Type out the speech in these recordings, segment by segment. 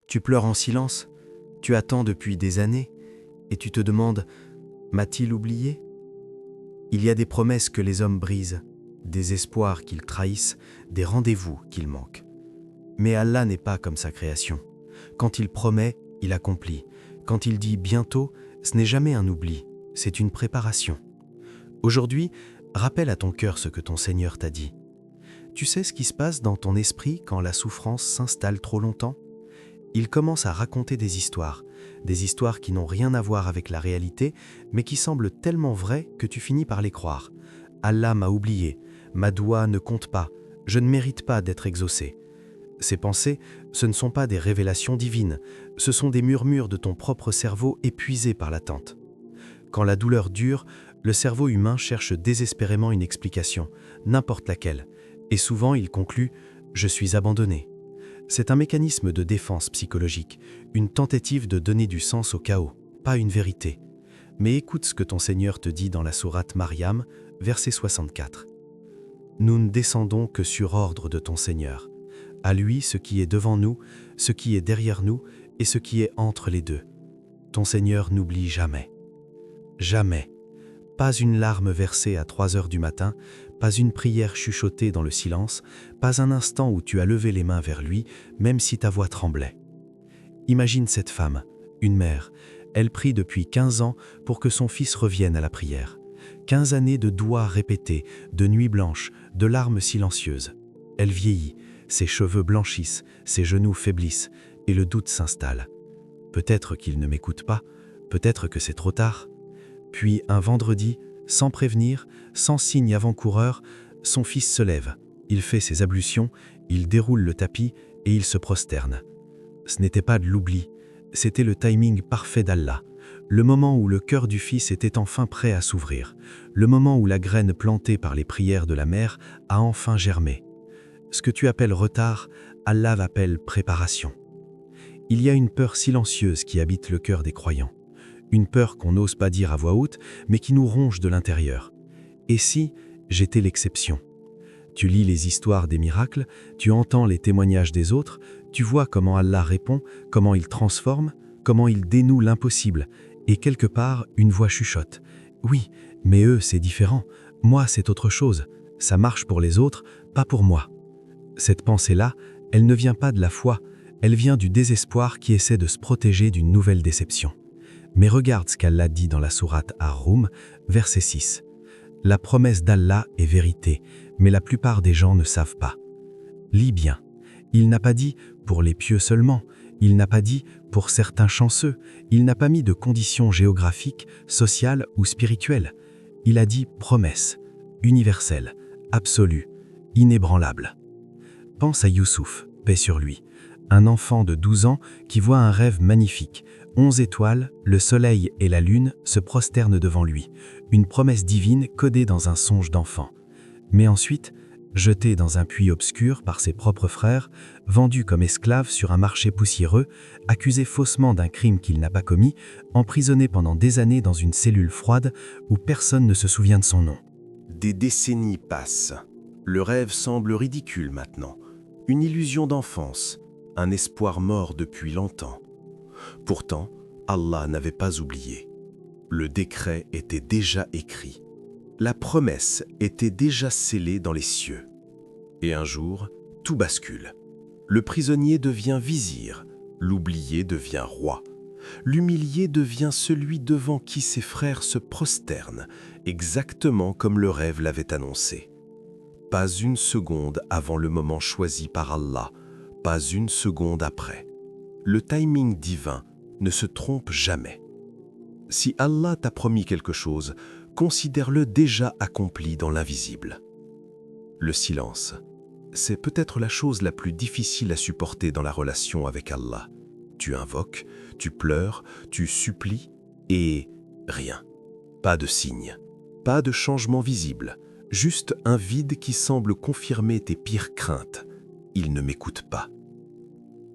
Tu pleures en silence, tu attends depuis des années, et tu te demandes « M'a-t-il oublié ?» Il y a des promesses que les hommes brisent, des espoirs qu'ils trahissent, des rendez-vous qu'ils manquent. Mais Allah n'est pas comme sa création. Quand il promet, il accomplit. Quand il dit « bientôt », ce n'est jamais un oubli, c'est une préparation. Aujourd'hui, rappelle à ton cœur ce que ton Seigneur t'a dit. Tu sais ce qui se passe dans ton esprit quand la souffrance s'installe trop longtemps ? Il commence à raconter des histoires qui n'ont rien à voir avec la réalité, mais qui semblent tellement vraies que tu finis par les croire. Allah m'a oublié, ma doua ne compte pas, je ne mérite pas d'être exaucé. Ces pensées, ce ne sont pas des révélations divines, ce sont des murmures de ton propre cerveau épuisé par l'attente. Quand la douleur dure, le cerveau humain cherche désespérément une explication, n'importe laquelle, et souvent il conclut « je suis abandonné ». C'est un mécanisme de défense psychologique, une tentative de donner du sens au chaos, pas une vérité. Mais écoute ce que ton Seigneur te dit dans la sourate Maryam, verset 64. « Nous ne descendons que sur ordre de ton Seigneur. À lui ce qui est devant nous, ce qui est derrière nous et ce qui est entre les deux. Ton Seigneur n'oublie jamais. Jamais. Pas une larme versée à 3 heures du matin, pas une prière chuchotée dans le silence, pas un instant où tu as levé les mains vers lui, même si ta voix tremblait. Imagine cette femme, une mère. Elle prie depuis 15 ans pour que son fils revienne à la prière. 15 années de doigts répétés, de nuits blanches, de larmes silencieuses. Elle vieillit, ses cheveux blanchissent, ses genoux faiblissent, et le doute s'installe. Peut-être qu'il ne m'écoute pas, peut-être que c'est trop tard. Puis un vendredi, sans prévenir, sans signe avant-coureur, son fils se lève. Il fait ses ablutions, il déroule le tapis et il se prosterne. Ce n'était pas de l'oubli, c'était le timing parfait d'Allah. Le moment où le cœur du fils était enfin prêt à s'ouvrir. Le moment où la graine plantée par les prières de la mère a enfin germé. Ce que tu appelles retard, Allah appelle préparation. Il y a une peur silencieuse qui habite le cœur des croyants. Une peur qu'on n'ose pas dire à voix haute, mais qui nous ronge de l'intérieur. Et si j'étais l'exception ? Tu lis les histoires des miracles, tu entends les témoignages des autres, tu vois comment Allah répond, comment il transforme, comment il dénoue l'impossible, et quelque part, une voix chuchote. Oui, mais eux, c'est différent. Moi, c'est autre chose. Ça marche pour les autres, pas pour moi. Cette pensée-là, elle ne vient pas de la foi, elle vient du désespoir qui essaie de se protéger d'une nouvelle déception. Mais regarde ce qu'Allah dit dans la sourate Ar-Rum, verset 6. La promesse d'Allah est vérité, mais la plupart des gens ne savent pas. Lis bien. Il n'a pas dit pour les pieux seulement, il n'a pas dit pour certains chanceux, il n'a pas mis de conditions géographiques, sociales ou spirituelles. Il a dit promesse, universelle, absolue, inébranlable. Pense à Youssouf, paix sur lui, un enfant de 12 ans qui voit un rêve magnifique. 11 étoiles, le soleil et la lune se prosternent devant lui, une promesse divine codée dans un songe d'enfant. Mais ensuite, jeté dans un puits obscur par ses propres frères, vendu comme esclave sur un marché poussiéreux, accusé faussement d'un crime qu'il n'a pas commis, emprisonné pendant des années dans une cellule froide où personne ne se souvient de son nom. Des décennies passent. Le rêve semble ridicule maintenant. Une illusion d'enfance, un espoir mort depuis longtemps. Pourtant, Allah n'avait pas oublié. Le décret était déjà écrit. La promesse était déjà scellée dans les cieux. Et un jour, tout bascule. Le prisonnier devient vizir, l'oublié devient roi. L'humilié devient celui devant qui ses frères se prosternent, exactement comme le rêve l'avait annoncé. Pas une seconde avant le moment choisi par Allah, pas une seconde après. Le timing divin ne se trompe jamais. Si Allah t'a promis quelque chose, considère-le déjà accompli dans l'invisible. Le silence, c'est peut-être la chose la plus difficile à supporter dans la relation avec Allah. Tu invoques, tu pleures, tu supplies et rien. Pas de signe, pas de changement visible, juste un vide qui semble confirmer tes pires craintes. Il ne m'écoute pas.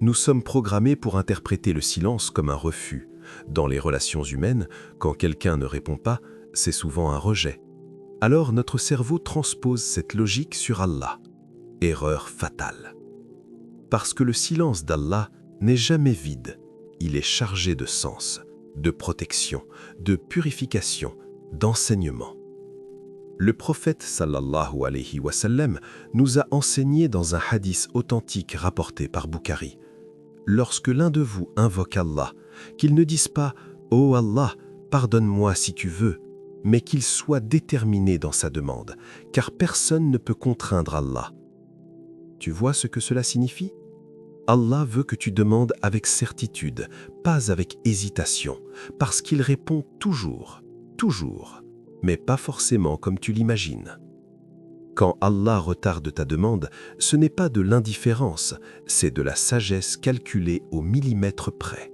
Nous sommes programmés pour interpréter le silence comme un refus. Dans les relations humaines, quand quelqu'un ne répond pas, c'est souvent un rejet. Alors notre cerveau transpose cette logique sur Allah. Erreur fatale. Parce que le silence d'Allah n'est jamais vide. Il est chargé de sens, de protection, de purification, d'enseignement. Le prophète sallallahu alayhi wa sallam nous a enseigné dans un hadith authentique rapporté par Bukhari. Lorsque l'un de vous invoque Allah, qu'il ne dise pas « Oh Allah, pardonne-moi si tu veux », mais qu'il soit déterminé dans sa demande, car personne ne peut contraindre Allah. Tu vois ce que cela signifie ? Allah veut que tu demandes avec certitude, pas avec hésitation, parce qu'il répond toujours, mais pas forcément comme tu l'imagines. Quand Allah retarde ta demande, ce n'est pas de l'indifférence, c'est de la sagesse calculée au millimètre près.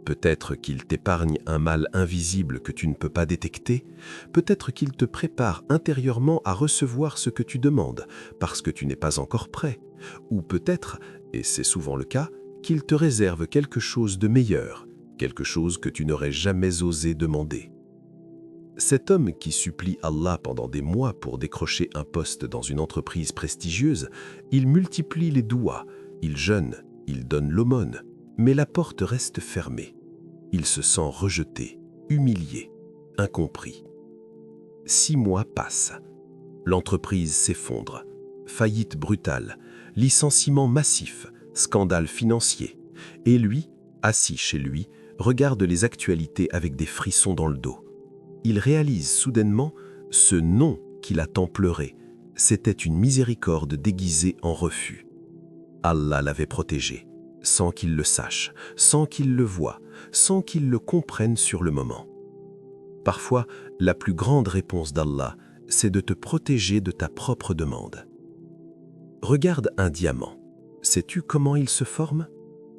Peut-être qu'il t'épargne un mal invisible que tu ne peux pas détecter, peut-être qu'il te prépare intérieurement à recevoir ce que tu demandes, parce que tu n'es pas encore prêt, ou peut-être, et c'est souvent le cas, qu'il te réserve quelque chose de meilleur, quelque chose que tu n'aurais jamais osé demander. Cet homme qui supplie Allah pendant des mois pour décrocher un poste dans une entreprise prestigieuse, il multiplie les douas, il jeûne, il donne l'aumône, mais la porte reste fermée. Il se sent rejeté, humilié, incompris. 6 mois passent. L'entreprise s'effondre. Faillite brutale, licenciement massif, scandale financier. Et lui, assis chez lui, regarde les actualités avec des frissons dans le dos. Il réalise soudainement ce non qu'il a tant pleuré. C'était une miséricorde déguisée en refus. Allah l'avait protégé, sans qu'il le sache, sans qu'il le voie, sans qu'il le comprenne sur le moment. Parfois, la plus grande réponse d'Allah, c'est de te protéger de ta propre demande. Regarde un diamant. Sais-tu comment il se forme ?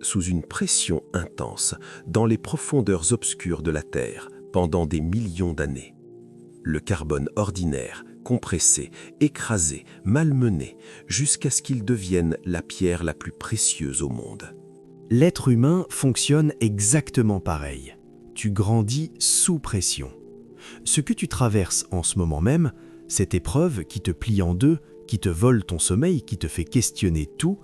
Sous une pression intense, dans les profondeurs obscures de la Terre, pendant des millions d'années. Le carbone ordinaire, compressé, écrasé, malmené, jusqu'à ce qu'il devienne la pierre la plus précieuse au monde. L'être humain fonctionne exactement pareil. Tu grandis sous pression. Ce que tu traverses en ce moment même, cette épreuve qui te plie en deux, qui te vole ton sommeil, qui te fait questionner tout,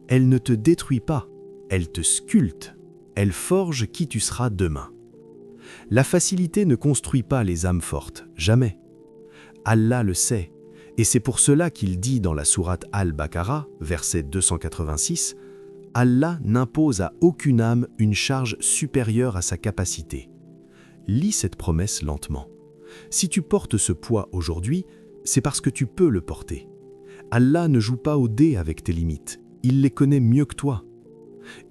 elle ne te détruit pas, elle te sculpte, elle forge qui tu seras demain. La facilité ne construit pas les âmes fortes, jamais. Allah le sait, et c'est pour cela qu'il dit dans la sourate Al-Baqarah, verset 286, « Allah n'impose à aucune âme une charge supérieure à sa capacité. » Lis cette promesse lentement. Si tu portes ce poids aujourd'hui, c'est parce que tu peux le porter. Allah ne joue pas au dé avec tes limites, il les connaît mieux que toi.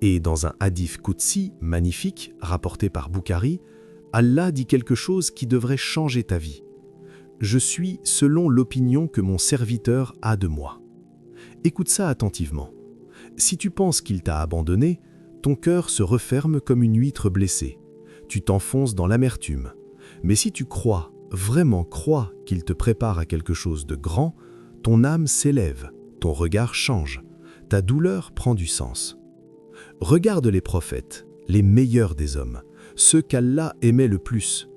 Et dans un hadith Qudsi magnifique, rapporté par Bukhari, Allah dit quelque chose qui devrait changer ta vie. « Je suis selon l'opinion que mon serviteur a de moi. » Écoute ça attentivement. Si tu penses qu'il t'a abandonné, ton cœur se referme comme une huître blessée. Tu t'enfonces dans l'amertume. Mais si tu crois, vraiment crois qu'il te prépare à quelque chose de grand, ton âme s'élève, ton regard change, ta douleur prend du sens. Regarde les prophètes, les meilleurs des hommes, ceux qu'Allah aimait le plus.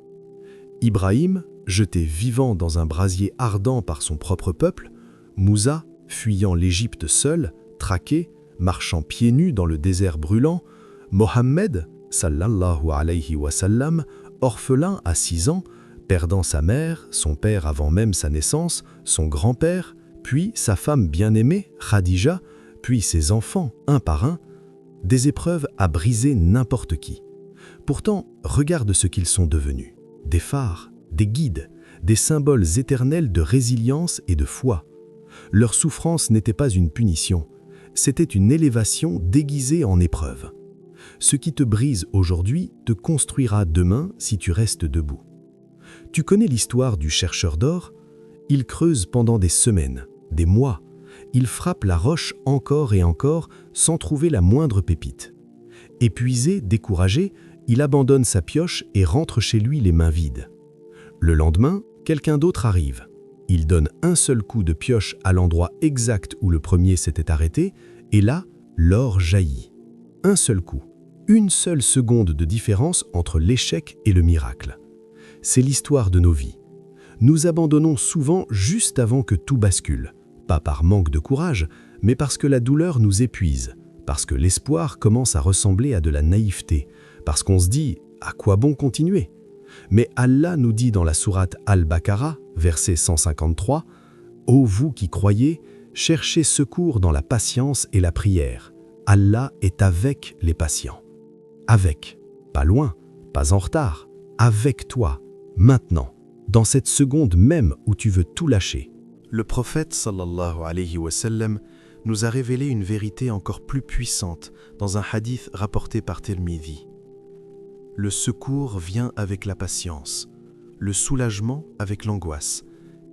Ibrahim, jeté vivant dans un brasier ardent par son propre peuple, Moussa, fuyant l'Égypte seul, traqué, marchant pieds nus dans le désert brûlant, Mohammed, sallallahu alayhi wa sallam, orphelin à 6 ans, perdant sa mère, son père avant même sa naissance, son grand-père, puis sa femme bien-aimée, Khadija, puis ses enfants, un par un, des épreuves à briser n'importe qui. Pourtant, regarde ce qu'ils sont devenus. Des phares, des guides, des symboles éternels de résilience et de foi. Leur souffrance n'était pas une punition, c'était une élévation déguisée en épreuve. Ce qui te brise aujourd'hui te construira demain si tu restes debout. Tu connais l'histoire du chercheur d'or ? Il creuse pendant des semaines, des mois. Il frappe la roche encore et encore sans trouver la moindre pépite. Épuisé, découragé, il abandonne sa pioche et rentre chez lui les mains vides. Le lendemain, quelqu'un d'autre arrive. Il donne un seul coup de pioche à l'endroit exact où le premier s'était arrêté, et là, l'or jaillit. Un seul coup, une seule seconde de différence entre l'échec et le miracle. C'est l'histoire de nos vies. Nous abandonnons souvent juste avant que tout bascule, pas par manque de courage, mais parce que la douleur nous épuise, parce que l'espoir commence à ressembler à de la naïveté, parce qu'on se dit « à quoi bon continuer ?» Mais Allah nous dit dans la sourate Al-Baqarah, verset 153, « Ô vous qui croyez, cherchez secours dans la patience et la prière. Allah est avec les patients. » Avec, pas loin, pas en retard, avec toi, maintenant, dans cette seconde même où tu veux tout lâcher. Le prophète sallallahu alayhi wa sallam nous a révélé une vérité encore plus puissante dans un hadith rapporté par Tirmidhi. Le secours vient avec la patience, le soulagement avec l'angoisse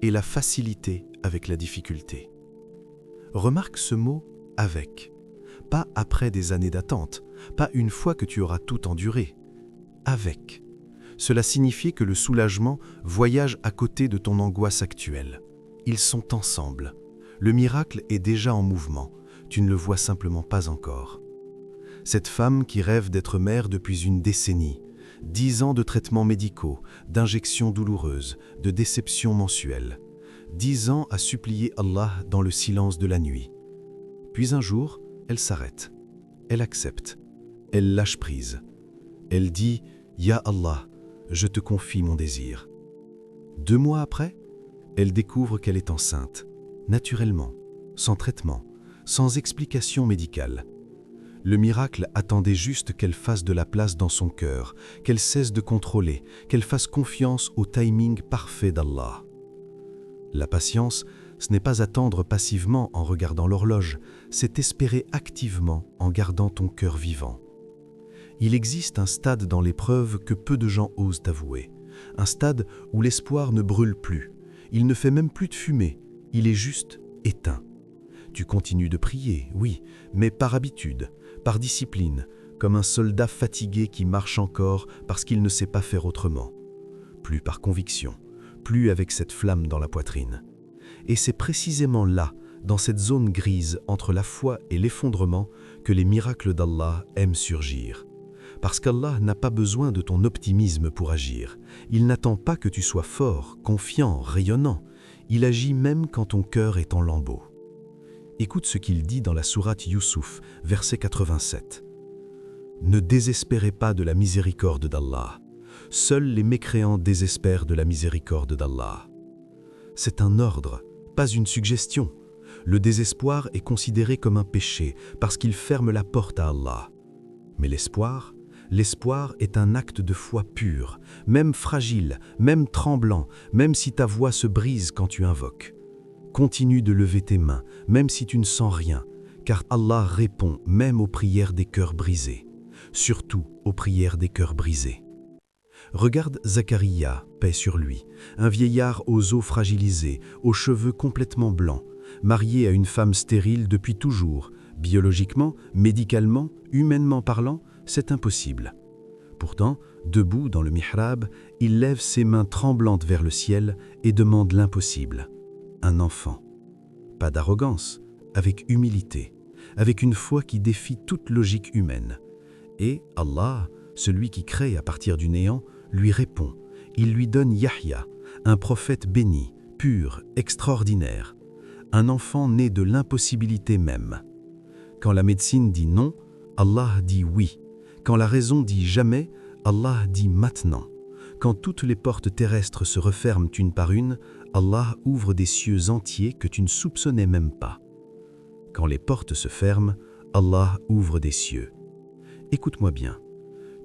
et la facilité avec la difficulté. Remarque ce mot « avec », pas après des années d'attente, pas une fois que tu auras tout enduré. Avec. Cela signifie que le soulagement voyage à côté de ton angoisse actuelle. Ils sont ensemble. Le miracle est déjà en mouvement. Tu ne le vois simplement pas encore. Cette femme qui rêve d'être mère depuis une décennie, 10 ans de traitements médicaux, d'injections douloureuses, de déceptions mensuelles, 10 ans à supplier Allah dans le silence de la nuit. Puis un jour, elle s'arrête. Elle accepte. Elle lâche prise. Elle dit « Ya Allah, je te confie mon désir ». 2 mois après, elle découvre qu'elle est enceinte, naturellement, sans traitement, sans explication médicale. Le miracle attendait juste qu'elle fasse de la place dans son cœur, qu'elle cesse de contrôler, qu'elle fasse confiance au timing parfait d'Allah. La patience, ce n'est pas attendre passivement en regardant l'horloge, c'est espérer activement en gardant ton cœur vivant. Il existe un stade dans l'épreuve que peu de gens osent avouer, un stade où l'espoir ne brûle plus, il ne fait même plus de fumée, il est juste éteint. Tu continues de prier, oui, mais par habitude, par discipline, comme un soldat fatigué qui marche encore parce qu'il ne sait pas faire autrement. Plus par conviction, plus avec cette flamme dans la poitrine. Et c'est précisément là, dans cette zone grise entre la foi et l'effondrement, que les miracles d'Allah aiment surgir. Parce qu'Allah n'a pas besoin de ton optimisme pour agir. Il n'attend pas que tu sois fort, confiant, rayonnant. Il agit même quand ton cœur est en lambeaux. Écoute ce qu'il dit dans la sourate Youssouf, verset 87. « Ne désespérez pas de la miséricorde d'Allah. Seuls les mécréants désespèrent de la miséricorde d'Allah. » C'est un ordre, pas une suggestion. Le désespoir est considéré comme un péché parce qu'il ferme la porte à Allah. Mais l'espoir est un acte de foi pur, même fragile, même tremblant, même si ta voix se brise quand tu invoques. Continue de lever tes mains, même si tu ne sens rien, car Allah répond même aux prières des cœurs brisés, surtout aux prières des cœurs brisés. Regarde Zacharia, paix sur lui, un vieillard aux os fragilisés, aux cheveux complètement blancs, marié à une femme stérile depuis toujours. Biologiquement, médicalement, humainement parlant, c'est impossible. Pourtant, debout dans le mihrab, il lève ses mains tremblantes vers le ciel et demande l'impossible. Un enfant. Pas d'arrogance, avec humilité, avec une foi qui défie toute logique humaine. Et Allah, celui qui crée à partir du néant, lui répond. Il lui donne Yahya, un prophète béni, pur, extraordinaire. Un enfant né de l'impossibilité même. Quand la médecine dit non, Allah dit oui. Quand la raison dit jamais, Allah dit maintenant. Quand toutes les portes terrestres se referment une par une, Allah ouvre des cieux entiers que tu ne soupçonnais même pas. Quand les portes se ferment, Allah ouvre des cieux. Écoute-moi bien,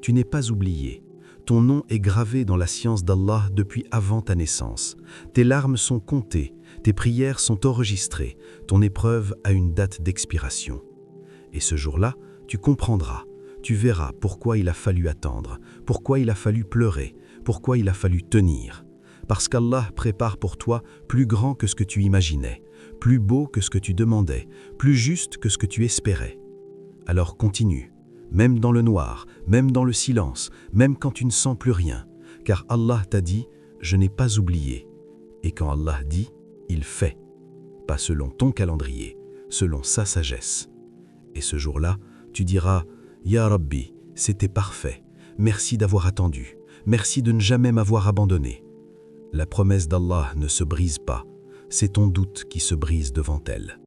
tu n'es pas oublié. Ton nom est gravé dans la science d'Allah depuis avant ta naissance. Tes larmes sont comptées, tes prières sont enregistrées, ton épreuve a une date d'expiration. Et ce jour-là, tu comprendras, tu verras pourquoi il a fallu attendre, pourquoi il a fallu pleurer, pourquoi il a fallu tenir. Parce qu'Allah prépare pour toi plus grand que ce que tu imaginais, plus beau que ce que tu demandais, plus juste que ce que tu espérais. Alors continue, même dans le noir, même dans le silence, même quand tu ne sens plus rien, car Allah t'a dit « je n'ai pas oublié ». Et quand Allah dit, il fait, pas selon ton calendrier, selon sa sagesse. Et ce jour-là, tu diras « Ya Rabbi, c'était parfait, merci d'avoir attendu, merci de ne jamais m'avoir abandonné ». La promesse d'Allah ne se brise pas, c'est ton doute qui se brise devant elle.